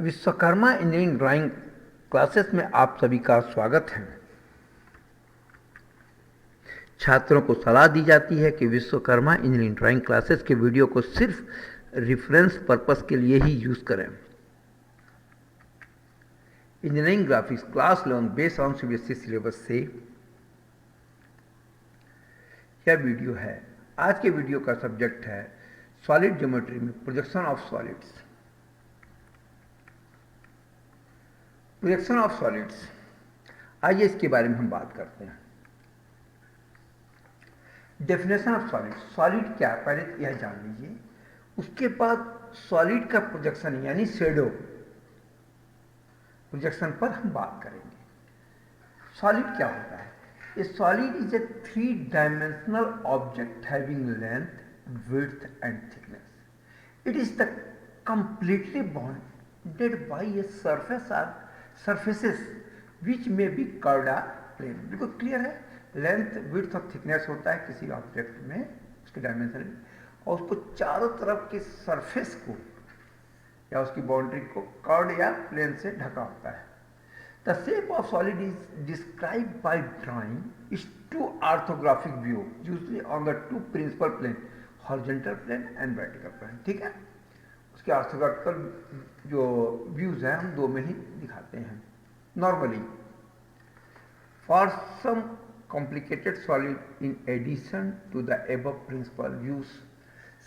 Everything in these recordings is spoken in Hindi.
विश्वकर्मा इंजीनियरिंग ड्राइंग क्लासेस में आप सभी का स्वागत है। छात्रों को सलाह दी जाती है कि विश्वकर्मा इंजीनियरिंग ड्राइंग क्लासेस के वीडियो को सिर्फ रेफरेंस पर्पस के लिए ही यूज़ करें। Engineering graphics class 11 based on CBSE syllabus से यह वीडियो है। आज के वीडियो का सब्जेक्ट है सॉलिड ज्योमेट्री में projection of solids. Projection of solids, आइए इसके बारे में हम बात करते हैं। डेफिनेशन ऑफ सॉलिड, सॉलिड क्या है पहले यह जान लीजिए। उसके बाद सॉलिड का प्रोजेक्शन यानी शेडो प्रोजेक्शन पर हम बात करेंगे। सॉलिड क्या होता है? ए solid is a 3 dimensional object having length, width and thickness. It is the completely bonded by a surface or surfaces which may be curved or plane। बिल्कुल क्लियर है। लेंथ, विड्थ और थिकनेस होता है किसी ऑब्जेक्ट में, उसके डायमेंशन में, और उसको चारों तरफ के सरफेस को या उसकी बाउंड्री को कर्व्ड या प्लेन से ढका होता है। The shape of solid is describe by drawing is to orthographic view usually on the two principal plane, horizontal plane and vertical plane. ठीक है, उसके ऑर्थोग्राफिकल जो व्यूज हैं हम दो में ही दिखाते हैं normally. For some complicated solid in addition to the above principal views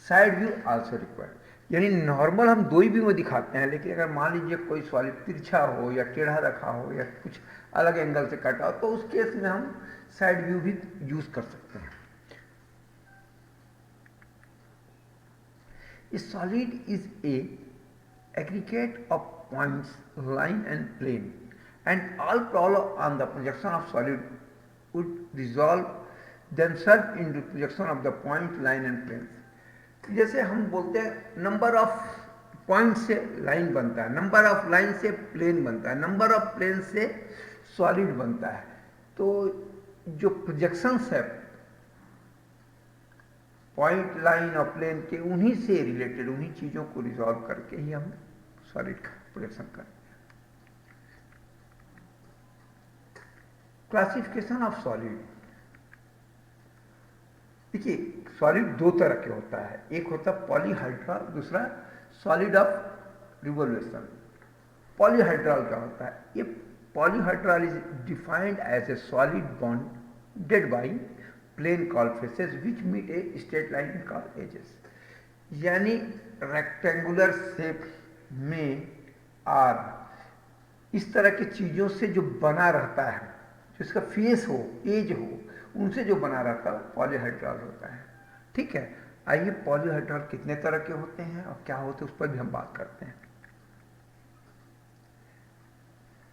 side view also required. यानी नॉर्मल हम दो ही व्यू में दिखाते हैं, लेकिन अगर मान लीजिए कोई सॉलिड तिरछा हो या टेढ़ा रखा हो या कुछ अलग एंगल से कटा हो, तो उस केस में हम साइड व्यू भी यूज कर सकते हैं। A solid is a aggregate of points, line and plane, and all problem on the projection of solid would resolve themselves into projection of the point, line and planes। जैसे हम बोलते हैं नंबर ऑफ पॉइंट से लाइन बनता है, नंबर ऑफ लाइन से प्लेन बनता है, नंबर ऑफ प्लेन से सॉलिड बनता है। तो जो प्रोजेक्शंस है पॉइंट, लाइन और प्लेन के, उन्हीं से रिलेटेड, उन्हीं चीजों को रिजॉल्व करके ही हम सॉलिड का प्रोजेक्शन करते हैं। क्लासिफिकेशन ऑफ सॉलिड, देखिए सॉलिड दो तरह के होता है, एक होता है पॉलीहाइड्रल, दूसरा सॉलिड ऑफ रिवोल्यूशन। पॉलीहाइड्रल क्या होता है? ये polyhedral is defined as a solid bonded by plane call faces which meet a straight line call edges. यानी रेक्टेंगुलर शेप में और इस तरह की चीजों से जो बना रहता है, जो इसका फेस हो, एज हो, उनसे जो बना रहता है पॉलीहाइड्रल होता है। ठीक है, आइए पॉलीहाइड्रल कितने तरह के होते हैं और क्या होते हैं उस पर भी हम बात करते हैं।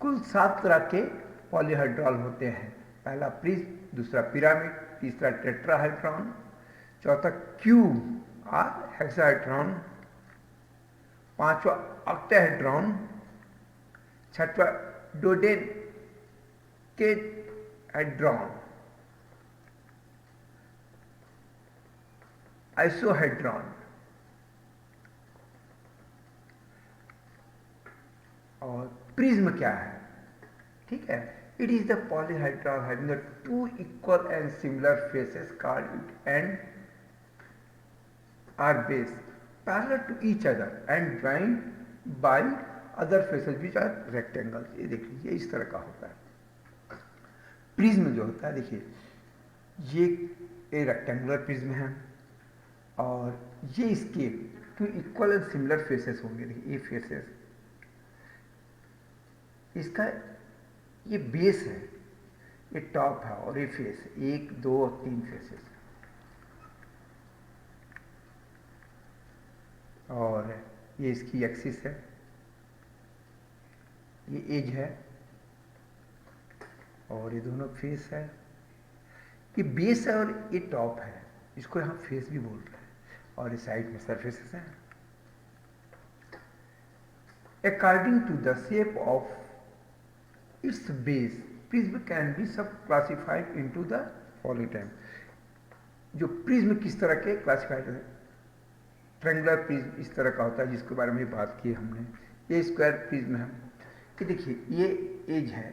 कुल 7 तरह के पॉलीहाइड्रल होते हैं। पहला प्रिज्म, दूसरा पिरामिड, तीसरा टेट्राहाइड्रॉन, चौथा क्यूब और हेक्साहाइड्रॉन, पांचवा ऑक्टाहेड्रॉन, छठवा डोडेकेहेड्रॉन, आइसोहेड्रॉन और प्रिज्म क्या है? ठीक है, it is the polyhedral having the two equal and similar faces called it and are base parallel to each other and joined by other faces which are rectangles। ये देख लीजिए इस तरह का होता है। प्रिज्म जो होता है, देखिए ये रेक्टेंगुलर प्रिज्म है और ये इसके two equal and similar faces होंगे। देखिए ये फेसेस, इसका ये बेस है, ये टॉप है और ये फेस, 1 2 और 3 फेसेस, और ये इसकी एक्सिस है, ये एज है और ये दोनों फेस है। ये बेस है और ये टॉप है, इसको यहाँ फेस भी बोल रहे हैं, और ये साइड में सरफेसेस हैं। According to the shape of its base, prism can be sub classified into the following type। जो प्रिज्म किस तरह के क्लासिफाइड है? ट्रेंगुलर प्रिज्म इस तरह का होता है जिसके बारे में बात की हमने, ए स्क्वायर प्रिज्म है। ये देखिए ये एज है,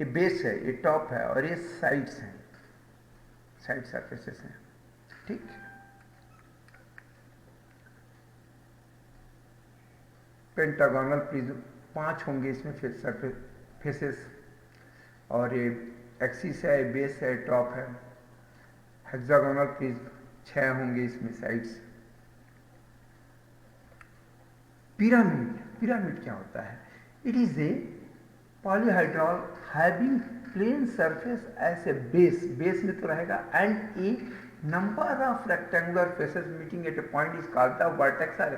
ये बेस है, ये टॉप है और ये साइड्स हैं, साइड सरफेसेस हैं, ठीक। पेंटागोनल प्रिज्म 5 होंगे इसमें फेसेस, और ये एक्सिस है, बेस है, टॉप है। हेक्सागोनल प्रिज्म 6 होंगे इसमें साइड्स। पिरामिड क्या होता है? It is a polyhedral having plane surface as a base में तो रहेगा, and a number of rectangular faces meeting at a point is called the vertex और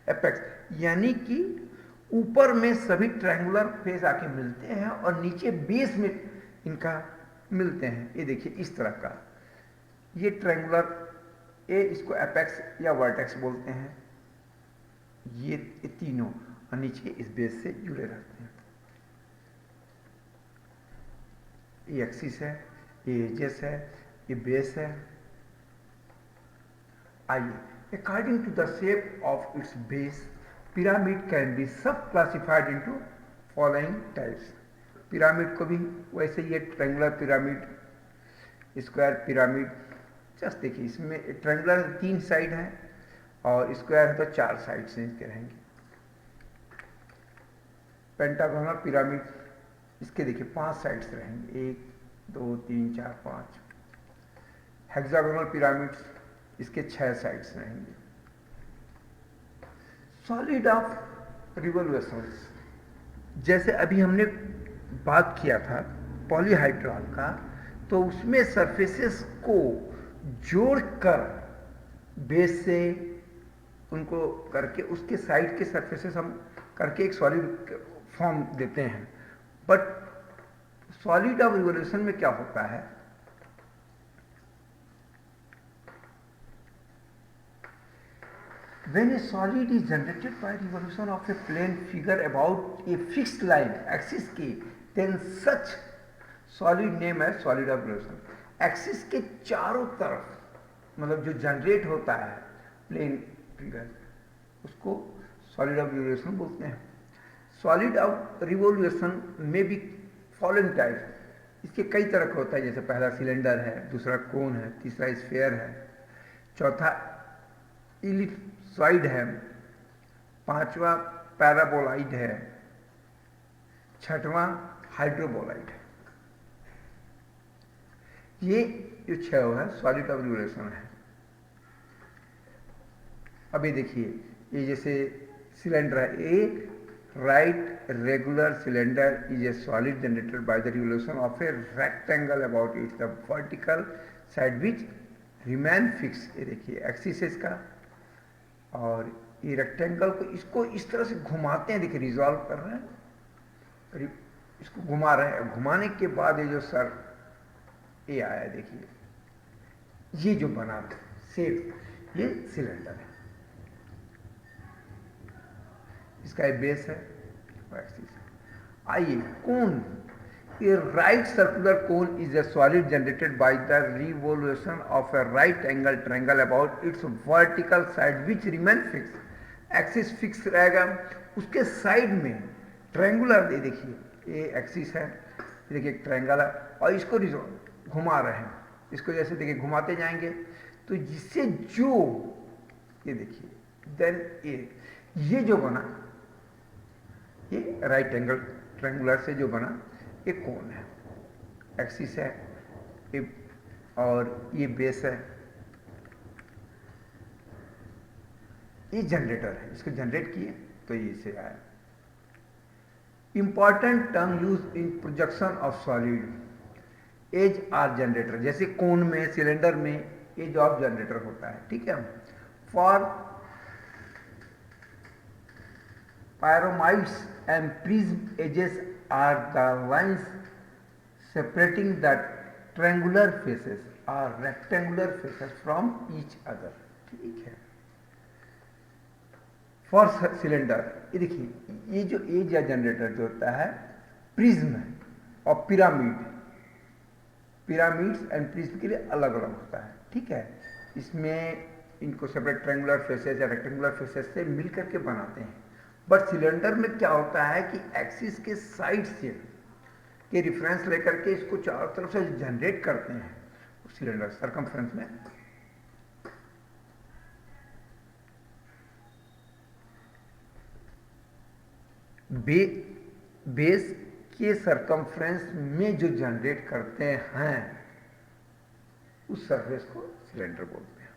एपेक्स। यानी कि ऊपर में सभी ट्रायंगुलर फेस आके मिलते हैं और नीचे बेस में इनका मिलते हैं। ये देखिए इस तरह का ये ट्रायंगुलर, ये इसको एपेक्स या वर्टेक्स बोलते हैं। ये तीनों और नीचे इस बेस से जुड़े रहते हैं। ये एक्सिस है, ये एजेस है, ये बेस है। आइए, according to the shape of its base, pyramid can be sub-classified into following types. Pyramid को भी वैसे ही triangular pyramid, square pyramid. Just देखिए इसमें ट्रायंगुलर 3 साइड हैं और स्क्वायर है तो 4 साइड से इसके रहेंगे। पेंटागोनल पिरामिड, इसके देखिए 5 साइड्स रहेंगे, 1 2 3 4 5। हेक्सागोनल पिरामिड्स, इसके 6 साइड्स रहेंगे। सॉलिड ऑफ रिवोल्यूशंस, जैसे अभी हमने बात किया था पॉलीहाइड्रॉल का, तो उसमें सरफेसेस को जोड़कर बेस से उनको करके उसके साइड के सरफेसेस हम करके एक सॉलिड फॉर्म देते हैं। बट सॉलिड ऑफ रिवोल्यूशन में क्या होता है? When a solid is generated by revolution of a plane figure about a fixed line axis की, then such solid name as solid of revolution। Axis के चारों तरफ मतलब जो जनरेट होता है प्लेन फिगर, उसको सॉलिड ऑफ रिवोल्यूशन बोलते हैं। सॉलिड ऑफ रिवोल्यूशन में भी फॉलोइंग टाइप, इसके कई तरह का होता है। जैसे पहला सिलेंडर है, दूसरा कोन है, तीसरा स्फीयर है, चौथा इलिप्सॉइड है, पांचवा पैराबोलाइड है, छठवां हाइड्रोबोलाइड है। ये जो 6 है सॉलिड ऑफ रिवोल्यूशन है। अभी देखिए ये जैसे सिलेंडर है, a right regular cylinder is a solid generated by the revolution of a rectangle about it the vertical side which remain fix. ये देखिए एक्सिस है इसका, और ये रेक्टेंगल को इसको इस तरह से घुमाते हैं, देखिए रिजॉल्व कर रहे हैं, इसको घुमा रहे हैं। घुमाने के बाद ये जो सर ये आया, देखिए ये जो बना शेप, ये सिलेंडर है, इसका एक बेस है और एक्सिस है। आइए कोन, A right circular cone is a solid generated by the revolution of a right angle triangle about its vertical side which remain fixed। Axis fix रहेगा, उसके साइड में ट्रायंगुलर, ये देखिए ये एक्सिस है, ये देखिए ट्रायंगल है, और इसको घुमा रहे हैं। इसको जैसे देखिए घुमाते जाएंगे तो जिससे जो ये देखिए देन ये जो बना, ये राइट एंगल ट्रायंगुलर से जो बना ये कोन है, एक्सिस है, और ये बेस है, ये जनरेटर है, इसको जनरेट किए तो ये से आया। Important term use in projection of solid, edge are generator. जैसे कोन में, सिलेंडर में एज ऑफ जनरेटर होता है, ठीक है। For pyramid's and prism edges are the lines separating the triangular faces or rectangular faces from each other, ठीक है। फॉर सिलेंडर, ये देखिए ये जो एज या जनरेटर जो होता है प्रिज्म और पिरामिड्स एंड प्रिज्म के लिए अलग अलग होता है, ठीक है। इसमें इनको सेपरेट ट्रायंगुलर फेसेस या रेक्टेंगुलर फेसेस से मिल करके बनाते हैं। बट सिलेंडर में क्या होता है कि एक्सिस के साइड से के रिफरेंस लेकर के इसको चारों तरफ से जनरेट करते हैं सिलेंडर सरकमफ्रेंस में। बेस के सरकमफ्रेंस में जो जनरेट करते हैं उस सरफेस को सिलेंडर बोलते हैं।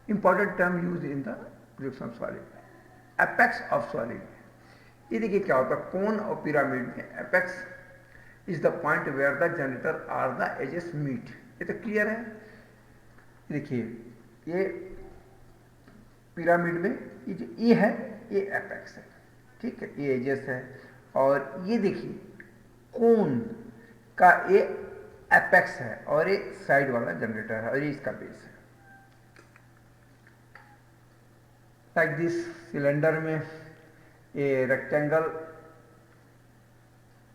Important term use in the projection of solid, apex of solid. ये देखिए क्या होता है, कोन और पिरामिड में apex is the point where the generator are the edges meet. ये तो क्लियर है। देखिए ये पिरामिड में ये जो ए है ये एपेक्स है, ठीक है, ये एजेस है। और ये देखिए कोन का ये एपेक्स है और ये साइड वाला जनरेटर है और ये इसका बेस है। लाइक दिस सिलेंडर में ये रेक्टेंगल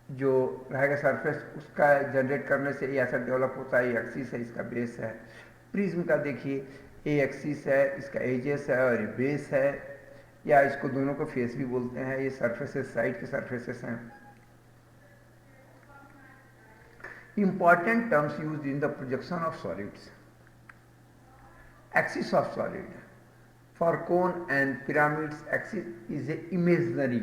जो रहेगा सरफेस उसका जनरेट करने से ये ऐसा डेवलप होता है। ये एक्सिस है, इसका बेस है। प्रिज्म का देखिए ये एक्सिस है, इसका एजेस है और ये बेस है, या इसको दोनों को फेस भी बोलते हैं। ये सरफेसेस साइड के सरफेसेस हैं। Important terms used in the projection of solids, axis of solid. For cone and pyramids, axis is a imaginary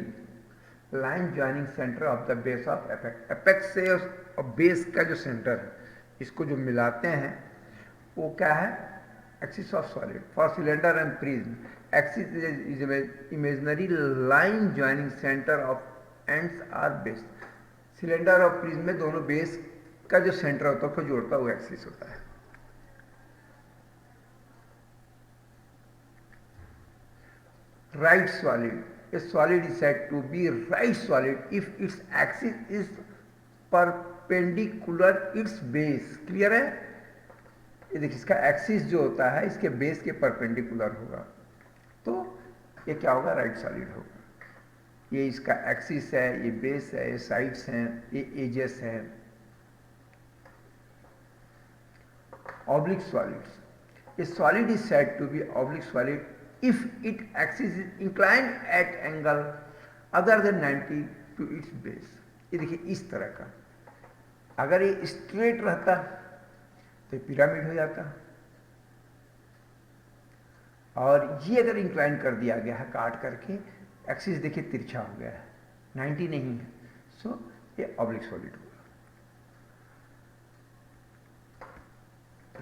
line joining center of the base of apex. Apex से और base का जो center है इसको जो मिलाते हैं वो क्या है, axis of solid. For cylinder and prism, axis is a imaginary line joining center of ends are base. Cylinder और प्रिज्म में दोनों बेस का जो सेंटर होता है उसको जोड़ता हुआ एक्सिस होता है। Right solid. A solid is said to be right solid if its axis is perpendicular its base. Clear है? ये देखिए इसका एक्सिस जो होता है इसके बेस के परपेंडिकुलर होगा तो ये क्या होगा, राइट सॉलिड होगा। ये इसका एक्सिस है, ये बेस है, ये साइड्स हैं, ये एजेस हैं। Oblique solids. A solid is said to be oblique solid if its axis is inclined at angle other than 90 to its base. ये देखिए इस तरह का, अगर ये स्ट्रेट रहता तो ये पिरामिड हो जाता, और ये अगर इंक्लाइन कर दिया गया है काट करके, एक्सिस देखिए तिरछा हो गया है, 90 नहीं है, सो ये ऑब्लिक सॉलिड होगा।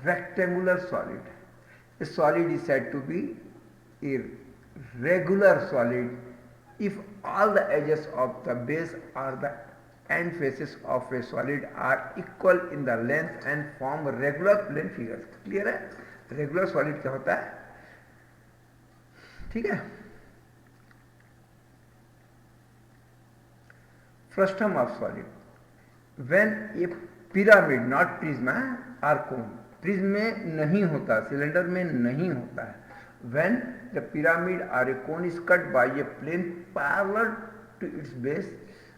Rectangular solid, a solid is said to be a regular solid if all the edges of the base or the end faces of a solid are equal in the length and form regular plane figures. Clear है? रेगुलर सॉलिड क्या होता है, ठीक है। Frustum of solid, when a pyramid not prism or cone, prism में नहीं होता, सिलेंडर में नहीं होता है। When the pyramid or a cone is cut by a plane parallel to its base,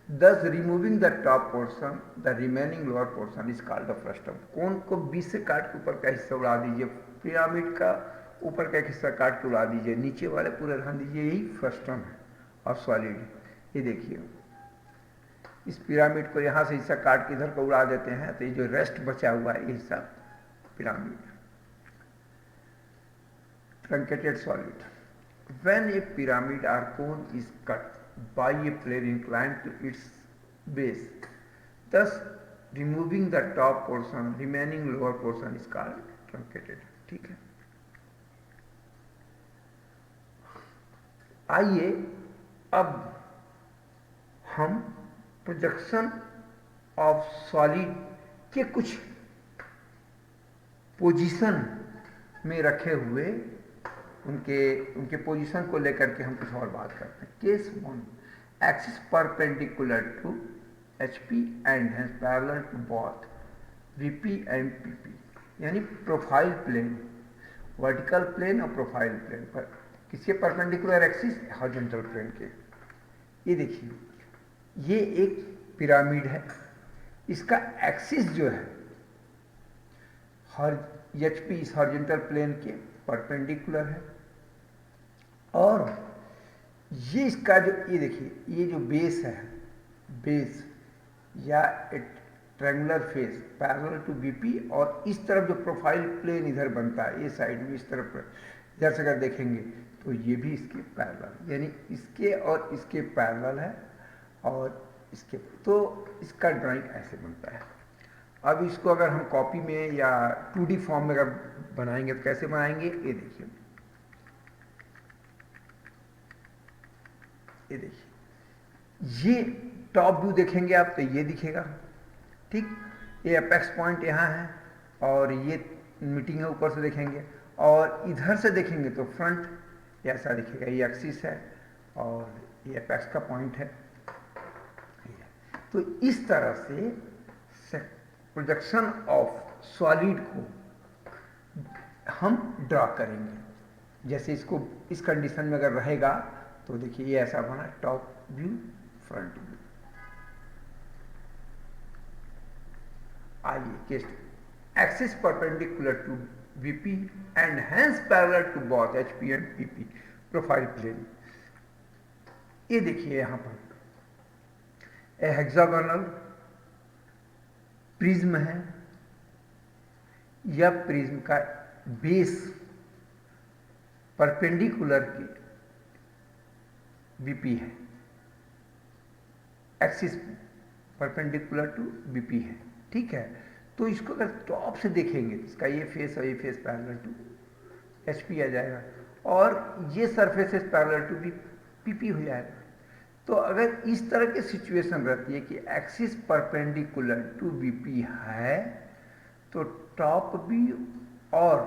thus removing the top portion, the remaining lower portion is called the frustum. कोन को बीच से काट के ऊपर का हिस्सा उड़ा दीजिए, पिरामिड का ऊपर का एक हिस्सा काट के उड़ा दीजिए, नीचे वाले पूरे रहने दीजिए, यही फ्रस्टम है ऑफ सॉलिड। ये देखिए इस पिरामिड को यहाँ से हिस्सा काट के इधर को उड़ा देते हैं तो ये जो रेस्ट बचा हुआ है ये हिस्सा pyramid. Truncated solid, when a pyramid or cone is cut by a plane inclined to its base, thus removing the top portion, remaining lower portion is called truncated. ठीक है। आइए अब हम प्रोजेक्शन ऑफ सॉलिड के कुछ पोजीशन में रखे हुए उनके पोजीशन को लेकर के हम कुछ और बात करते हैं। Case 1, axis perpendicular to HP and hence parallel to both VP and PP, यानी प्रोफाइल प्लेन, वर्टिकल प्लेन और प्रोफाइल प्लेन पर किसके परपेंडिकुलर एक्सिस, हॉरिजॉन्टल प्लेन के। ये देखिए ये एक पिरामिड है, इसका एक्सिस जो है HP इस हॉरिजॉन्टल प्लेन के परपेंडिकुलर है, और ये इसका जो, ये देखिए ये जो बेस है, बेस या triangular face parallel to BP, और इस तरफ जो प्रोफाइल प्लेन इधर बनता है, ये साइड में इस तरफ इधर से अगर देखेंगे तो ये भी इसके पैरेलल, यानी इसके और इसके पैरेलल है, और इसके, तो इसका ड्राइंग ऐसे बनता है। अब इसको अगर हम कॉपी में या 2D फॉर्म में अगर बनाएंगे तो कैसे बनाएंगे, ये देखिए, ये देखिए, ये टॉप व्यू देखेंगे आप तो ये दिखेगा, ठीक, ये अपेक्स पॉइंट यहाँ है, और ये मीटिंग है, ऊपर से देखेंगे, और इधर से देखेंगे तो फ्रंट ऐसा दिखेगा, ये एक्सिस है और ये अपेक्स का पॉइंट है। तो इस तरह से प्रोजेक्शन ऑफ सॉलिड को हम ड्रा करेंगे। जैसे इसको इस कंडीशन में अगर रहेगा तो देखिए ये ऐसा बना, टॉप व्यू, फ्रंट व्यू। आइए case, axis perpendicular to VP and hence parallel to both HP and PP profile plane. ये देखिए यहां पर ए हेक्सागोनल प्रिज्म है, यह प्रिज्म का बेस परपेंडिकुलर के VP है, एक्सिस परपेंडिकुलर टू BP है, ठीक है। तो इसको अगर टॉप से देखेंगे तो इसका ये फेस और ये फेस पैरेलल टू HP आ जाएगा, और ये सरफेसेस पैरेलल टू PP हो जाएगा। तो अगर इस तरह की सिचुएशन रहती है कि एक्सिस परपेंडिकुलर टू BP है, तो टॉप व्यू और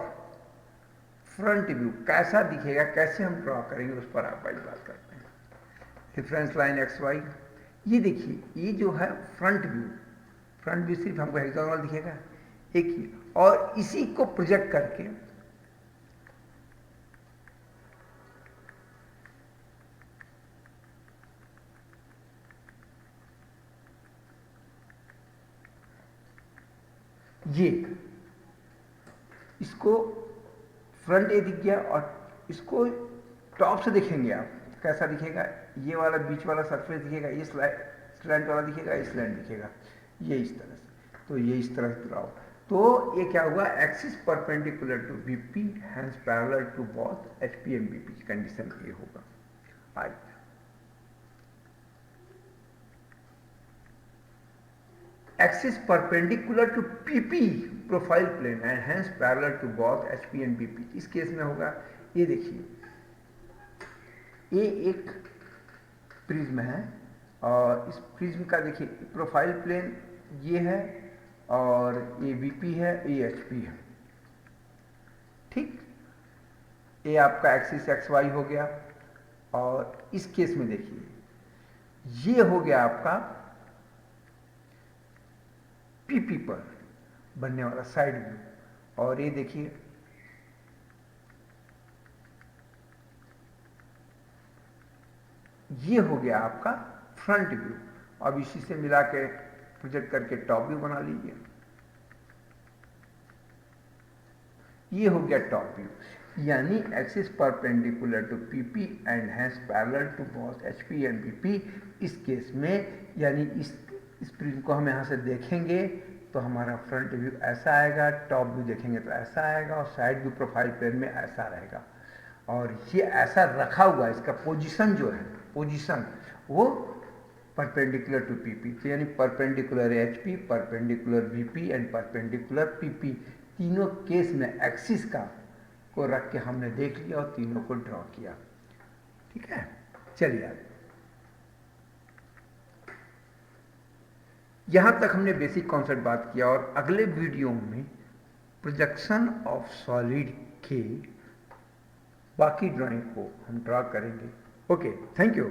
फ्रंट व्यू कैसा दिखेगा, कैसे हम ड्रॉ करेंगे, उस पर आप बात करते हैं। रेफरेंस लाइन XY, ये देखिए, ये जो है फ्रंट व्यू सिर्फ हमको हेक्सागोनल दिखेगा एक ही, और इसी को प्रोजेक्ट करके ये, इसको फ्रंट ए दिख गया, और इसको टॉप से देखेंगे आप कैसा दिखेगा, ये वाला बीच वाला सरफेस दिखेगा, ये स्लैंट वाला दिखेगा, ये स्लैंट दिखेगा, ये इस तरह से। तो ये इस तरह से ड्रॉ, तो ये क्या हुआ, axis perpendicular to BP hence parallel to both HP and BP की कंडीशन ये होगा। आइए axis perpendicular to PP profile plane and hence parallel to both HP and BP, इस केस में होगा, ये देखिए, ये एक प्रिज्म है, और इस प्रिज्म का देखिए प्रोफाइल प्लेन ये है, और ये BP है, ये HP है, ठीक। ये आपका एक्सिस XY हो गया, और इस केस में देखिए ये हो गया आपका PP पर बनने वाला साइड व्यू, और ये देखिए ये हो गया आपका फ्रंट व्यू। अब इसी से मिला के प्रोजेक्ट करके टॉप व्यू बना लीजिए, ये हो गया टॉप व्यू, यानी axis perpendicular to PP and hence parallel to both HP and BP। इस केस में यानी इस प्रिज्म को हम यहाँ से देखेंगे तो हमारा फ्रंट व्यू ऐसा आएगा, टॉप व्यू देखेंगे तो ऐसा आएगा, और साइड व्यू प्रोफाइल प्लेन में ऐसा रहेगा। और ये ऐसा रखा हुआ है, इसका पोजीशन जो है, पोजीशन वो परपेंडिकुलर टू PP, तो यानी perpendicular HP, perpendicular BP and perpendicular PP, तीनों केस में एक्सिस का को रख के हमने देख लिया और तीनों को ड्रॉ किया, ठीक है। चलिए आगे, यहां तक हमने बेसिक कॉन्सेप्ट बात किया, और अगले वीडियो में प्रोजेक्शन ऑफ सॉलिड के बाकी ड्राइंग को हम ड्रॉ करेंगे। Okay, thank you.